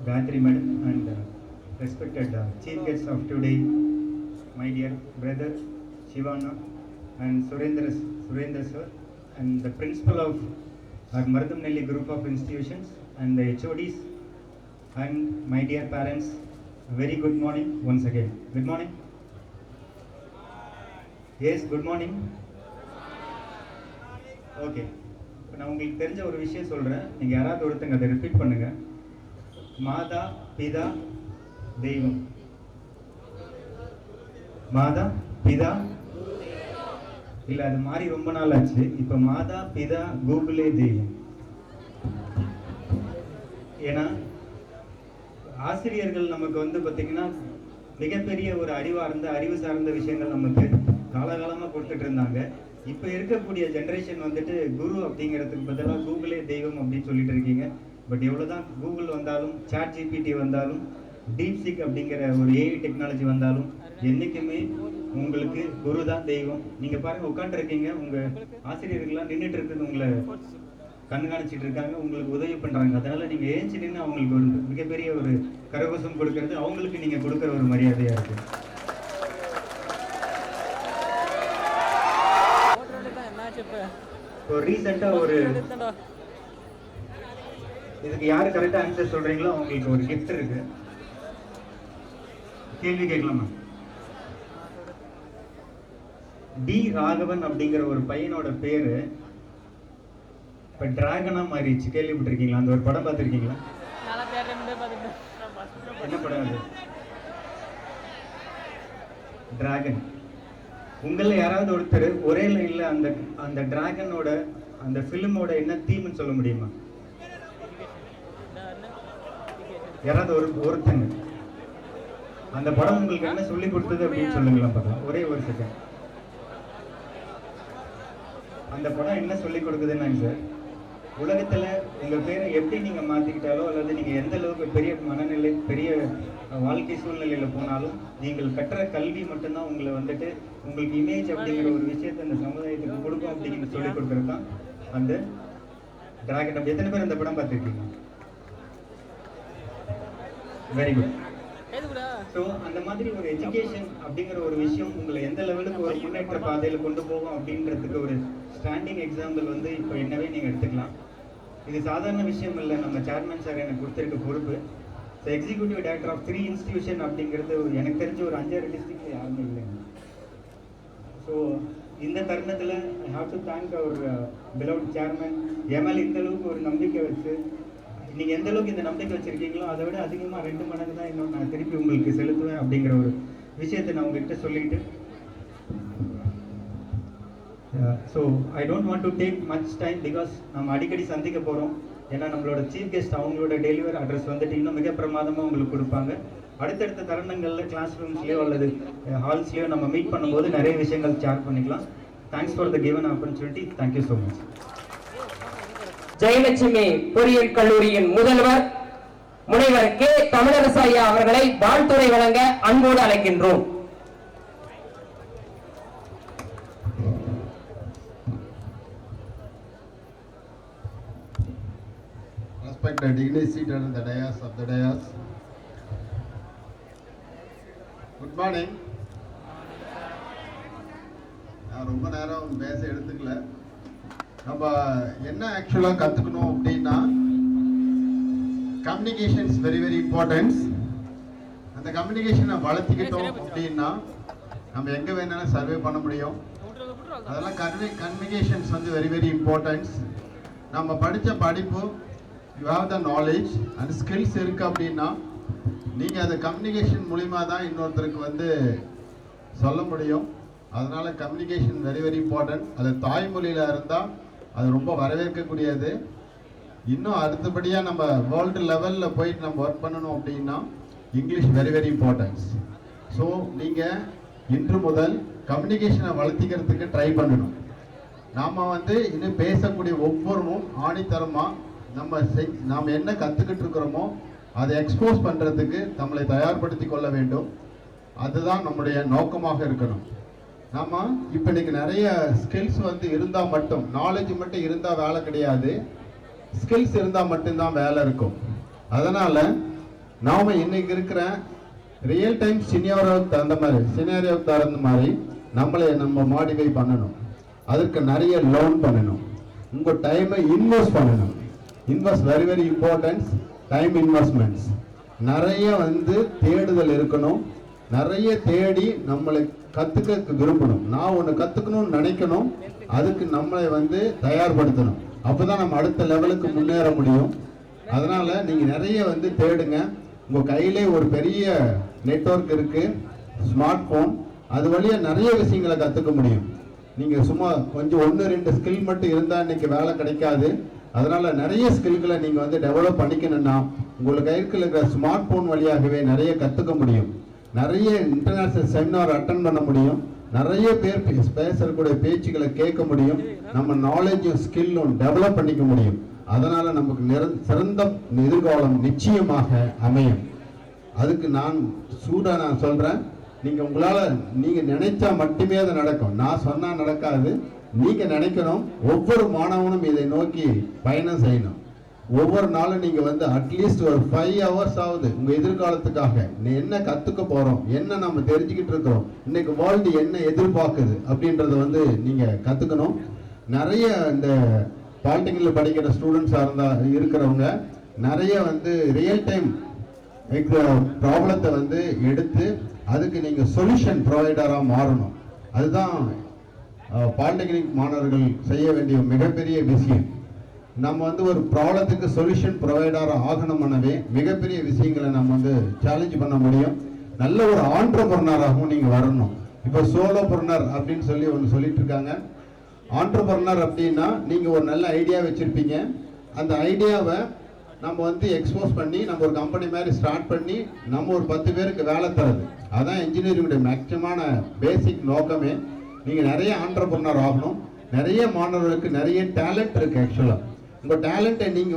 Gayatri Madam, and respected chief guests of today, my dear brother Shivana and Surendra sir, and the principal of our Marutham-Nelli group of institutions, and the HODs, and my dear parents, very good morning once again. Good morning. Yes, good morning. Okay, இப்போ நான் உங்களுக்கு தெரிஞ்ச ஒரு விஷயம் சொல்கிறேன், நீங்கள் யாராவது ஒருத்தங்க அதை ரிப்பீட் பண்ணுங்கள். மாதா பிதா தெய்வம். மாதா பிதா இல்லை, அது மாதிரி ரொம்ப நாள் ஆச்சு. இப்போ மாதா பிதா கூகுளே தெய்வம். ஏன்னா ஆசிரியர்கள் நமக்கு வந்து பார்த்திங்கன்னா மிகப்பெரிய ஒரு அறிவு சார்ந்த விஷயங்கள் நமக்கு காலகாலமாக கொடுத்துட்டு இருந்தாங்க. இப்போ இருக்கக்கூடிய ஜென்ரேஷன் வந்துட்டு குரு அப்படிங்கிறதுக்கு பதிலாக கூகுளே தெய்வம் அப்படின்னு சொல்லிட்டு இருக்கீங்க. பட் எவ்வளோதான் கூகுள் வந்தாலும், சாட் ஜிபிடி வந்தாலும், டீப்சிக் அப்படிங்கிற ஒரு ஏஐ டெக்னாலஜி வந்தாலும், என்றைக்குமே உங்களுக்கு குரு தான் தெய்வம். நீங்கள் பாருங்கள், உட்காந்துருக்கீங்க, உங்கள் ஆசிரியர்கள்லாம் நின்றுட்டு இருக்குது, உங்களை கண்காணிச்சிட்டு இருக்காங்க, உங்களுக்கு உதவி பண்ணுறாங்க. அதனால் நீங்கள் ஏஞ்சி நின்று அவங்களுக்கு ஒரு மிகப்பெரிய ஒரு கரகோஷம் கொடுக்கறது அவங்களுக்கு நீங்கள் கொடுக்குற ஒரு மரியாதையாக இருக்குது. இப்போ ரீசெண்டாக ஒரு இதுக்கு யார் கரெக்டாக ஆன்சர் சொல்கிறீங்களோ அவங்களுக்கு ஒரு கிஃப்ட் இருக்கு. கேள்வி கேட்கலாமா? டி ராகவன் அப்படிங்கிற ஒரு பையனோட பேரு இப்போ டிராகனா மாறிடுச்சு. கேள்விப்பட்டிருக்கீங்களா? அந்த ஒரு படம் பார்த்துருக்கீங்களா? என்ன படம் அது? டிராகன். உங்களில் யாராவது ஒருத்தர் ஒரே லைனில் அந்த டிராகனோட அந்த ஃபிலிமோட என்ன தீம்னு சொல்ல முடியுமா? யாராவது ஒருத்தங்க அந்த படம் உங்களுக்கு என்ன சொல்லி கொடுத்தது அப்படின்னு சொல்லுங்களா பார்க்கலாம். ஒரே ஒரு செகண்ட். அந்த படம் என்ன சொல்லி கொடுக்குதுன்னாங்க சார், உலகத்தில் உங்கள் பேரை எப்படி நீங்கள் மாற்றிக்கிட்டாலோ அல்லது நீங்கள் எந்த அளவுக்கு பெரிய மனநிலை, பெரிய வாழ்க்கை சூழ்நிலையில் போனாலும் நீங்கள் கற்ற கல்வி மட்டும்தான் உங்களை வந்துட்டு உங்களுக்கு இமேஜ் அப்படிங்கிற ஒரு விஷயத்தை அந்த சமுதாயத்துக்கு கொடுக்கும் அப்படிங்கிற சொல்லி கொடுக்குறது தான் அந்த டிராகன். அப்படி எத்தனை பேர் அந்த படம் பார்த்துருக்கீங்க? Very good. ஸோ அந்த மாதிரி ஒரு எஜுகேஷன் அப்படிங்கிற ஒரு விஷயம் உங்களை எந்த லெவலுக்கு ஒரு முன்னேற்ற பாதையில் கொண்டு போகும் அப்படின்றதுக்கு ஒரு ஸ்டாண்டிங் எக்ஸாம்பிள் வந்து இப்போ என்னவே நீங்கள் எடுத்துக்கலாம். இது சாதாரண விஷயம் இல்லை. நம்ம சேர்மன் சார் எனக்கு கொடுத்துருக்க பொறுப்பு. So executive director of 3 institution அப்படிங்கிறது எனக்கு தெரிஞ்ச ஒரு 5-6 டிஸ்ட்ரிக்ட்ல யாருமே இல்லைங்க. ஸோ இந்த தருணத்தில் I have to thank our beloved chairman. MLA இந்த அளவுக்கு ஒரு நம்பிக்கை வச்சு, நீங்கள் எந்த அளவுக்கு இந்த நம்பிக்கை வச்சுருக்கீங்களோ அதை விட அதிகமாக 2 மடங்கு தான் இன்னும் நான் திருப்பி உங்களுக்கு செலுத்துவேன் அப்படிங்கிற ஒரு விஷயத்தை நான் உங்ககிட்ட சொல்லிக்கிட்டு, so I don't want to take much time because நம்ம அடிக்கடி சந்திக்க போகிறோம். ஏன்னா நம்மளோட சீஃப் கெஸ்ட் அவங்களோட டெலிவரி அட்ரஸ் வந்துட்டு இன்னும் மிக பிரமாதமாக உங்களுக்கு கொடுப்பாங்க. அடுத்தடுத்த தருணங்களில் கிளாஸ் ரூம்ஸ்லேயோ அல்லது ஹால்ஸ்லேயோ நம்ம மீட் பண்ணும்போது நிறைய விஷயங்கள் ஷேர் பண்ணிக்கலாம். Thanks for the given opportunity. Thank you so much. Jayalakshmi பொறியியல் கல்லூரியின் முதல்வர் முனைவர் கே தமிழரசு ஐயா அவர்களை வாழ்த்துரை வழங்க அன்போடு அழைக்கின்றோம். Respected dignitaries seated in the dais of the dais. Good morning. நான் ரொம்ப நேரம் பேச எடுத்துக்கல. நம்ம என்ன ஆக்சுவலாக கற்றுக்கணும் அப்படின்னா, communication is very very importance. அந்த கம்யூனிகேஷனை வளர்த்திக்கிட்டோம் அப்படின்னா நம்ம எங்கே வேணாலும் சர்வே பண்ண முடியும். அதெல்லாம் கம்யூனிகேஷன்ஸ் வந்து வெரி வெரி இம்பார்ட்டன்ஸ். நம்ம படித்த படிப்பு, you have the knowledge and skills இருக்குது அப்படின்னா நீங்கள் அதை கம்யூனிகேஷன் மூலிமா தான் இன்னொருத்தருக்கு வந்து சொல்ல முடியும். அதனால் கம்யூனிகேஷன் வெரி வெரி இம்பார்ட்டன்ட். அது தாய்மொழியில் இருந்தால் அது ரொம்ப வரவேற்கக்கூடியது. இன்னும் அடுத்தபடியாக நம்ம வேர்ல்டு லெவலில் போயிட்டு நம்ம ஒர்க் பண்ணணும் அப்படின்னா English very very importance. So நீங்கள் இன்று முதல் கம்யூனிகேஷனை வளர்த்திக்கிறதுக்கு ட்ரை பண்ணணும். நாம் வந்து இன்னும் பேசக்கூடிய ஒவ்வொருவரும் ஆணித்தரமாக நாம் என்ன கற்றுக்கிட்டு இருக்கிறோமோ அதை எக்ஸ்போஸ் பண்ணுறதுக்கு நம்மளை தயார்படுத்தி கொள்ள வேண்டும். அதுதான் நம்முடைய நோக்கமாக இருக்கணும். நாம் இப்போ இன்றைக்கி நிறைய ஸ்கில்ஸ் வந்து இருந்தால் மட்டும், நாலேஜ் மட்டும் இருந்தால் வேலை கிடையாது, ஸ்கில்ஸ் இருந்தால் மட்டும்தான் வேலை இருக்கும். அதனால் நாம இன்னைக்கு இருக்கிற ரியல் டைம் சினாரியோவுக்கு தகுந்த மாதிரி நம்ம மாடிஃபை பண்ணணும். அதுக்கு நிறைய லேர்ன் பண்ணணும். உங்க டைமை இன்வெஸ்ட் பண்ணணும். Very very importance. Time investments நிறைய தேடுதல் இருக்கணும். நிறைய தேடி நம்மளை கத்துக்க விரும்பணும். நான் ஒன்று கத்துக்கணும்னு நினைக்கணும். அதுக்கு நம்மளை தயார்படுத்தணும். அப்பதான் நம்ம அடுத்த லெவலுக்கு முன்னேற முடியும். அதனால நீங்க நிறைய தேடுங்க. உங்க கையிலே ஒரு பெரிய நெட்வொர்க் இருக்கு, ஸ்மார்ட் போன். அது வழியா நிறைய விஷயங்களை கத்துக்க முடியும். நீங்க சும்மா கொஞ்சம் 1-2 ஸ்கில் மட்டும் இருந்தா இன்னைக்கு வேலை கிடைக்காது. அதனால நிறைய ஸ்கில்களை நீங்க டெவலப் பண்ணிக்கணும்னா உங்களுக்கு கையில் இருக்கிற ஸ்மார்ட் போன் வழியாகவே நிறைய கத்துக்க முடியும். நிறைய இன்டர்நேஷனல் செமினார் அட்டன் பண்ண முடியும். நிறைய பேர் பேசக்கூடிய பேச்சுக்களை கேட்க முடியும். நம்ம நாலேஜும் ஸ்கில்லும் டெவலப் பண்ணிக்க முடியும். அதனால நமக்கு சிறந்த எதிர்காலம் நிச்சயமாக அமையும். அதுக்கு நான் சொல்றேன், நீங்க நினைச்சா மட்டுமே அது நடக்கும். நான் சொன்னா நடக்காது. நீங்க நினைக்கணும். ஒவ்வொரு மாணவனும் இதை நோக்கி பயணம் செய்யணும். ஒவ்வொரு நாளும் நீங்க அட்லீஸ்ட் ஒரு 5 hours ஆகுது உங்க எதிர்காலத்துக்காக என்ன கத்துக்க போறோம், என்ன நம்ம தெரிஞ்சுக்கிட்டு இருக்கிறோம், இன்னைக்கு வேர்ல்டு என்ன எதிர்பார்க்குது அப்படின்றத நீங்க கத்துக்கணும். நிறைய இந்த பாலிடெக்னிக்ல படிக்கிற ஸ்டூடெண்ட்ஸா இருக்கிறவங்க நிறைய ரியல் டைம் ப்ராப்ளத்தை எடுத்து அதுக்கு நீங்க சொல்யூஷன் ப்ரொவைடரா மாறணும். அதுதான் பாலிடெக்னிக் மாணவர்கள் செய்ய வேண்டிய மிகப்பெரிய விஷயம். நம்ம ஒரு ப்ராப்ளத்துக்கு சொல்யூஷன் ப்ரொவைடரா ஆகணும்னவே மிகப்பெரிய விஷயங்களை நம்ம சேலஞ்ச் பண்ண முடியும். நல்ல ஒரு ஆண்டர்பிரனராகவும் நீங்க வரணும். இப்போ சோலோபிரனர் அப்படின்னு சொல்லி ஒன்று சொல்லிட்டு இருக்காங்க. ஆண்டர்பிரனர் அப்படின்னா நீங்க ஒரு நல்ல ஐடியா வச்சிருப்பீங்க. அந்த ஐடியாவை நம்ம எக்ஸ்போஸ் பண்ணி நம்ம ஒரு கம்பெனி மாதிரி ஸ்டார்ட் பண்ணி நம்ம ஒரு 10 பேருக்கு வேலை தருது. அதான் இன்ஜினியரிங்குடைய மேக்சிமமான பேசிக் நோக்கமே. நீங்க நிறைய ஆண்டர்பிரனர் ஆகணும். நிறைய மாணவர்களுக்கு நிறைய டேலண்ட் இருக்கு. ஆக்சுவலா உங்க டேலண்ட்டை நீங்க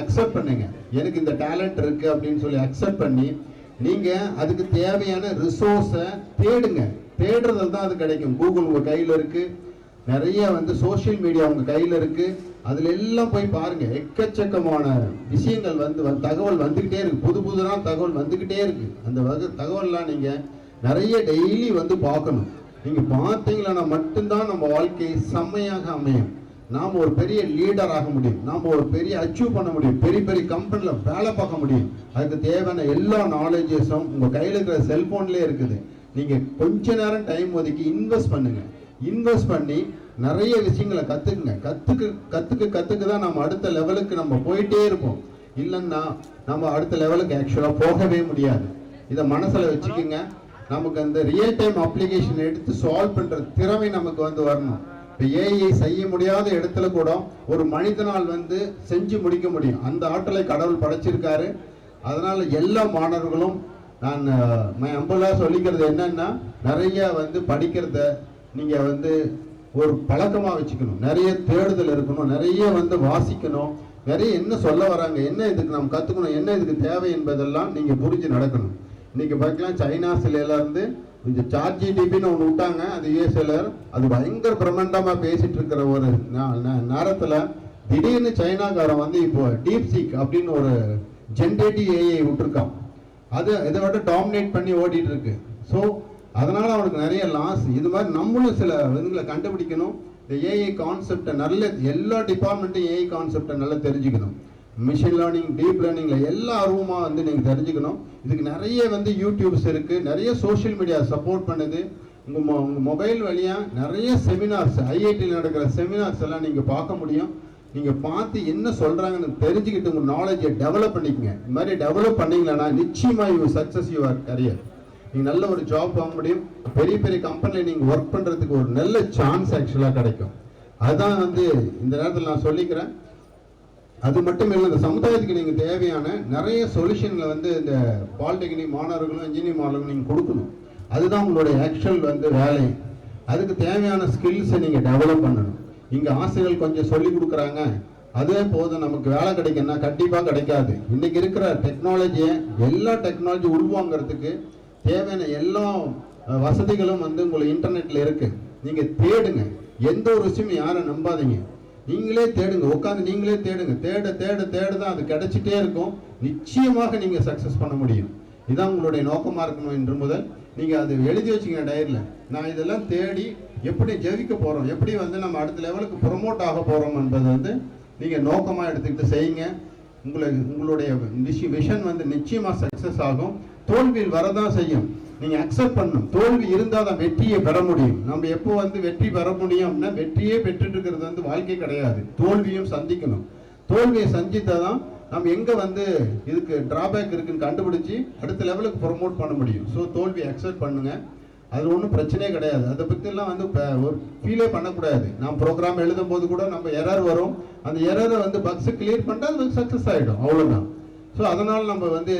அக்செப்ட் பண்ணுங்க. எனக்கு இந்த டேலண்ட் இருக்கு அப்படின்னு சொல்லி அக்செப்ட் பண்ணி நீங்க அதுக்கு தேவையான ரிசோர்ஸை தேடுங்க. தேடுறதுல தான் அது கிடைக்கும். கூகுள் உங்க கையில இருக்கு. நிறைய சோசியல் மீடியா உங்க கையில இருக்கு. அதுல எல்லாம் போய் பாருங்க. எக்கச்சக்கமான விஷயங்கள் தகவல் வந்துகிட்டே இருக்கு. புதுதான் தகவல் வந்துகிட்டே இருக்கு. அந்த தகவல்லாம் நீங்க நிறைய டெய்லி பார்க்கணும். நீங்க பார்த்தீங்களா மட்டும்தான் நம்ம வாழ்க்கை செம்மையாக அமையும். நாம ஒரு பெரிய லீடர் ஆக முடியும். நாம ஒரு பெரிய அச்சீவ் பண்ண முடியும். பெரிய பெரிய கம்பெனில வேலை பார்க்க முடியும். அதுக்கு தேவையான எல்லா நாலேஜஸும் உங்க கையில இருக்கிற செல்போன்லயே இருக்குது. நீங்க கொஞ்ச நேரம் டைம் ஒதுக்கி இன்வெஸ்ட் பண்ணுங்க. இன்வெஸ்ட் பண்ணி நிறைய விஷயங்களை கத்துக்குங்க. கத்துக்க தான் நம்ம அடுத்த லெவலுக்கு நம்ம போயிட்டே இருப்போம். இல்லைன்னா நம்ம அடுத்த லெவலுக்கு ஆக்சுவலா போகவே முடியாது. இதை மனசுல வச்சுக்கோங்க. நமக்கு அந்த ரியல் டைம் அப்ளிகேஷன் எடுத்து சால்வ் பண்ற திறமை நமக்கு வரணும். இப்போ ஏஐ செய்ய முடியாத இடத்துல கூட ஒரு மனிதனால் செஞ்சு முடிக்க முடியும். அந்த ஆற்றலை கடவுள் படைச்சிருக்காரு. அதனால எல்லா மாணவர்களும் நான் அம்பலா சொல்லிக்கிறது என்னன்னா, நிறைய படிக்கிறத நீங்க ஒரு பழக்கமா வச்சுக்கணும். நிறைய தேடுதல் இருக்கணும். நிறைய வாசிக்கணும். நிறைய என்ன சொல்ல வராங்க, என்ன இதுக்கு நம்ம கத்துக்கணும், என்ன இதுக்கு தேவை என்பதெல்லாம் நீங்க புரிஞ்சு நடக்கணும். இன்னைக்கு பார்க்கலாம், சைனாஸ்ல இருந்து இந்த ChatGPTன்னு ஒன்று விட்டாங்க. அது யூஎஸ்ல அது பயங்கர பிரம்மாண்டமா பேசிட்டு இருக்கிற ஒரு நேரத்துல திடீர்னு சைனாக்காரன் இப்போ டீப்சீக் அப்படின்னு ஒரு ஜென்ரேட்டிவ் ஏஐ விட்டுருக்கான். அது இதை விட டாமினேட் பண்ணி ஓடிட்டு இருக்கு. ஸோ அதனால அவனுக்கு நிறைய லாஸ். இது மாதிரி நம்மளும் சில இதுங்களை கண்டுபிடிக்கணும். இந்த ஏஐ கான்செப்டை நல்ல எல்லா டிபார்ட்மெண்ட்டும் ஏஐ கான்செப்டை நல்லா தெரிஞ்சுக்கணும். மிஷின் லேர்னிங், டீப் லேர்னிங்ல எல்லா ஆர்வமா நீங்க தெரிஞ்சுக்கணும். இதுக்கு நிறைய யூடியூப்ஸ் இருக்கு. நிறைய சோஷியல் மீடியா சப்போர்ட் பண்ணுது. உங்க மொபைல் வழியா நிறைய செமினார்ஸ், ஐஐடியில் நடக்கிற செமினார்ஸ் எல்லாம் நீங்க பார்க்க முடியும். நீங்க பார்த்து என்ன சொல்றாங்கன்னு தெரிஞ்சுக்கிட்டு உங்க நாலேஜை டெவலப் பண்ணிக்கங்க. இந்த மாதிரி டெவலப் பண்ணீங்கன்னா நிச்சயமா யூ சக்சஸ் யுவர் கரியர். நீங்க நல்ல ஒரு ஜாப் வாங்க முடியும். பெரிய பெரிய கம்பெனில நீங்க ஒர்க் பண்றதுக்கு ஒரு நல்ல சான்ஸ் ஆக்சுவலா கிடைக்கும். அதுதான் இந்த நேரத்தில் நான் சொல்லிக்கிறேன். அது மட்டும் இல்லை, இந்த சமுதாயத்துக்கு நீங்க தேவையான நிறைய சொல்யூஷன்ல இந்த பாலிடெக்னிக் மாணவர்களும் இன்ஜினியரிங் மாணவர்களும் நீங்க கொடுக்கணும். அதுதான் உங்களுடைய ஆக்சுவல் வேலை. அதுக்கு தேவையான ஸ்கில்ஸை நீங்க டெவலப் பண்ணணும். இங்க ஆசிரியர்கள் கொஞ்சம் சொல்லி கொடுக்குறாங்க, அதே போதும் நமக்கு வேலை கிடைக்குன்னா கண்டிப்பா கிடைக்காது. இன்னைக்கு இருக்கிற டெக்னாலஜியை எல்லா டெக்னாலஜி உள்வாங்கிறதுக்கு தேவையான எல்லா வசதிகளும் உங்களுக்கு இன்டர்நெட்ல இருக்கு. நீங்க தேடுங்க. எந்த ஒரு விஷயமும் யாரை நம்பாதீங்க. நீங்களே தேடுங்க, உட்காந்து நீங்களே தேடுங்க. தேட தேட தேட தான் அது கிடைச்சிட்டே இருக்கும். நிச்சயமாக நீங்கள் சக்ஸஸ் பண்ண முடியும். இதுதான் உங்களுடைய நோக்கமாக இருக்கணும். இன்று முதல் நீங்கள் அதை எழுதி வச்சுங்க டைரியில். நான் இதெல்லாம் தேடி எப்படி ஜெயிக்க போகிறோம், எப்படி வந்து நம்ம அடுத்த லெவலுக்கு ப்ரொமோட் ஆக போகிறோம் என்பதை வந்து நீங்கள் நோக்கமாக எடுத்துக்கிட்டு செய்யுங்க. உங்களுடைய விஷன் வந்து நிச்சயமாக சக்ஸஸ் ஆகும். தோல்வியில் வரதான் செய்யும், நீங்கள் அக்செப்ட் பண்ணணும். தோல்வி இருந்தால் தான் வெற்றியை பெற முடியும். நம்ம எப்போ வந்து வெற்றி பெற முடியும் அப்படின்னா, வெற்றியே பெற்றுட்டு இருக்கிறது வந்து வாழ்க்கை கிடையாது. தோல்வியும் சந்திக்கணும். தோல்வியை சந்தித்தால் தான் நம்ம எங்கே வந்து இதுக்கு டிராபேக் இருக்குன்னு கண்டுபிடிச்சி அடுத்த லெவலுக்கு ப்ரொமோட் பண்ண முடியும். ஸோ தோல்வியை அக்செப்ட் பண்ணுங்கள். அது ஒன்றும் பிரச்சனையே கிடையாது. அதை பற்றிலாம் வந்து ஒரு ஃபீலே பண்ணக்கூடாது. நான் ப்ரோக்ராம் எழுதும் போது கூட நம்ம எரர் வரும். அந்த எரரை வந்து பக்ஸை கிளியர் பண்ணிட்டு அது சக்ஸஸ் ஆகிடும், அவ்வளோதான். ஸோ அதனால் நம்ம வந்து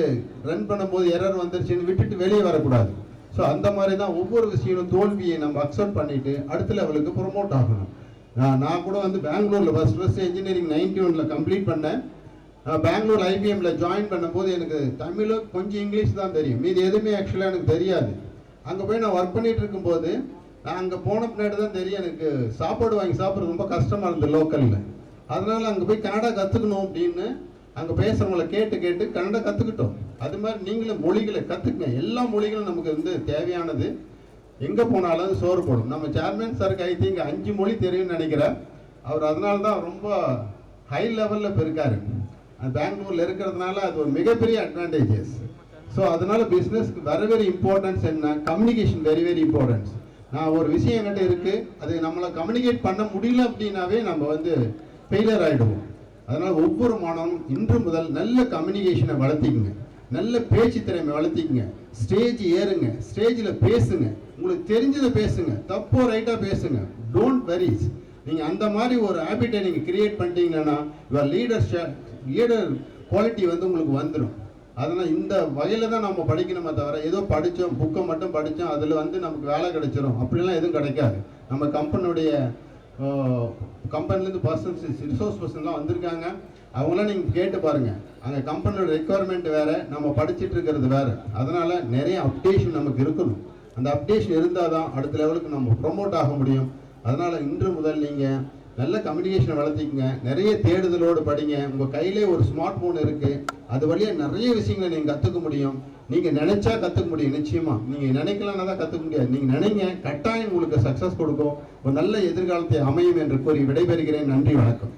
ரன் பண்ணும்போது எரர் வந்துருச்சுன்னு விட்டுட்டு வெளியே வரக்கூடாது. ஸோ அந்த மாதிரி தான் ஒவ்வொரு விஷயமும் தோல்வியை நம்ம அக்செப்ட் பண்ணிவிட்டு அடுத்த லெவலுக்கு ப்ரொமோட் ஆகணும். நான் கூட வந்து பெங்களூரில் ஃபர்ஸ்ட் இன்ஜினியரிங் 91 கம்ப்ளீட் பண்ணேன். பெங்களூர் ஐபிஎம்மில் ஜாயின் பண்ணும்போது எனக்கு தமிழும் கொஞ்சம் இங்கிலீஷ் தான் தெரியும், மீது எதுவுமே ஆக்சுவலாக எனக்கு தெரியாது. அங்கே போய் நான் ஒர்க் பண்ணிட்டு இருக்கும்போது நான் அங்கே போன பின்னாடி தான் தெரியும் எனக்கு சாப்பாடு வாங்கி சாப்பிட்றது ரொம்ப கஷ்டமாக இருந்தது லோக்கலில். அதனால் அங்கே போய் கன்னடா கற்றுக்கணும் அப்படின்னு அங்கே பேசுகிறவங்கள கேட்டு கேட்டு கன்னடா கற்றுக்கிட்டோம். அது மாதிரி நீங்களும் மொழிகளை கற்றுக்குங்க. எல்லா மொழிகளும் நமக்கு வந்து தேவையானது. எங்கே போனாலும் சோறு போடும். நம்ம சேர்மன் சாருக்கு ஐ திங்க் 5 மொழி தெரியும்னு நினைக்கிறேன். அவர் அதனால தான் ரொம்ப ஹை லெவலில் இப்போ இருக்காரு. பெங்களூரில் இருக்கிறதுனால அது ஒரு மிகப்பெரிய அட்வான்டேஜஸ். ஸோ அதனால பிஸ்னஸ்க்கு வெரி இம்பார்ட்டன்ஸ் என்ன, கம்யூனிகேஷன் வெரி இம்பார்ட்டன்ஸ். நான் ஒரு விஷயம் என்கிட்ட இருக்குது, அது நம்மளை கம்யூனிகேட் பண்ண முடியல அப்படின்னாவே நம்ம வந்து ஃபெயிலியர் ஆகிடுவோம். அதனால் ஒவ்வொரு மாணவனும் இன்று முதல் நல்ல கம்யூனிகேஷனை வளர்த்திக்குங்க, நல்ல பேச்சு திறமை வளர்த்திக்குங்க. ஸ்டேஜ் ஏறுங்க, ஸ்டேஜில் பேசுங்க, உங்களுக்கு தெரிஞ்சதை பேசுங்க, தப்போ ரைட்டாக பேசுங்க. டோன்ட் வெரிஸ். நீங்கள் அந்த மாதிரி ஒரு ஹேபிட்டை நீங்கள் கிரியேட் பண்ணிட்டீங்கன்னா யுவர் லீடர் குவாலிட்டி வந்து உங்களுக்கு வந்துடும். அதனால் இந்த வகையில் தான் நம்ம படிக்கணுமே தவிர ஏதோ படித்தோம், புக்கை மட்டும் படித்தோம், அதில் வந்து நமக்கு வேலை கிடைச்சிடும் அப்படிலாம் எதுவும் கிடைக்காது. நம்ம கம்பெனிலேருந்து பர்சன்ஸ் ரிசோர்ஸ் பர்சன்லாம் வந்திருக்காங்க. அவங்களாம் நீங்கள் கேட்டு பாருங்கள். அங்கே கம்பெனியோட ரெக்குவயர்மெண்ட் வேறு, நம்ம படிச்சுட்டு இருக்கிறது வேறு. அதனால் நிறைய அப்டேஷன் நமக்கு இருக்கணும். அந்த அப்டேஷன் இருந்தால் தான் அடுத்த லெவலுக்கு நம்ம ப்ரொமோட் ஆக முடியும். அதனால் இன்று முதல் நீங்கள் நல்ல கம்யூனிகேஷனை வளர்த்திக்கங்க, நிறைய தேடுதலோடு படிங்க. உங்கள் கையிலே ஒரு ஸ்மார்ட் ஃபோன் இருக்குது, அது வழியாக நிறைய விஷயங்களை நீங்கள் கற்றுக்க முடியும். நீங்கள் நினைச்சா கற்றுக்க முடியும். நிச்சயமாக நீங்கள் நினைக்கலன்னா தான் கற்றுக்க முடியாது. நீங்கள் நினைங்க, கட்டாயம் உங்களுக்கு சக்ஸஸ் கொடுக்கும், ஒரு நல்ல எதிர்காலத்தை அமையும் என்று கூறி விடைபெறுகிறேன். நன்றி, வணக்கம்.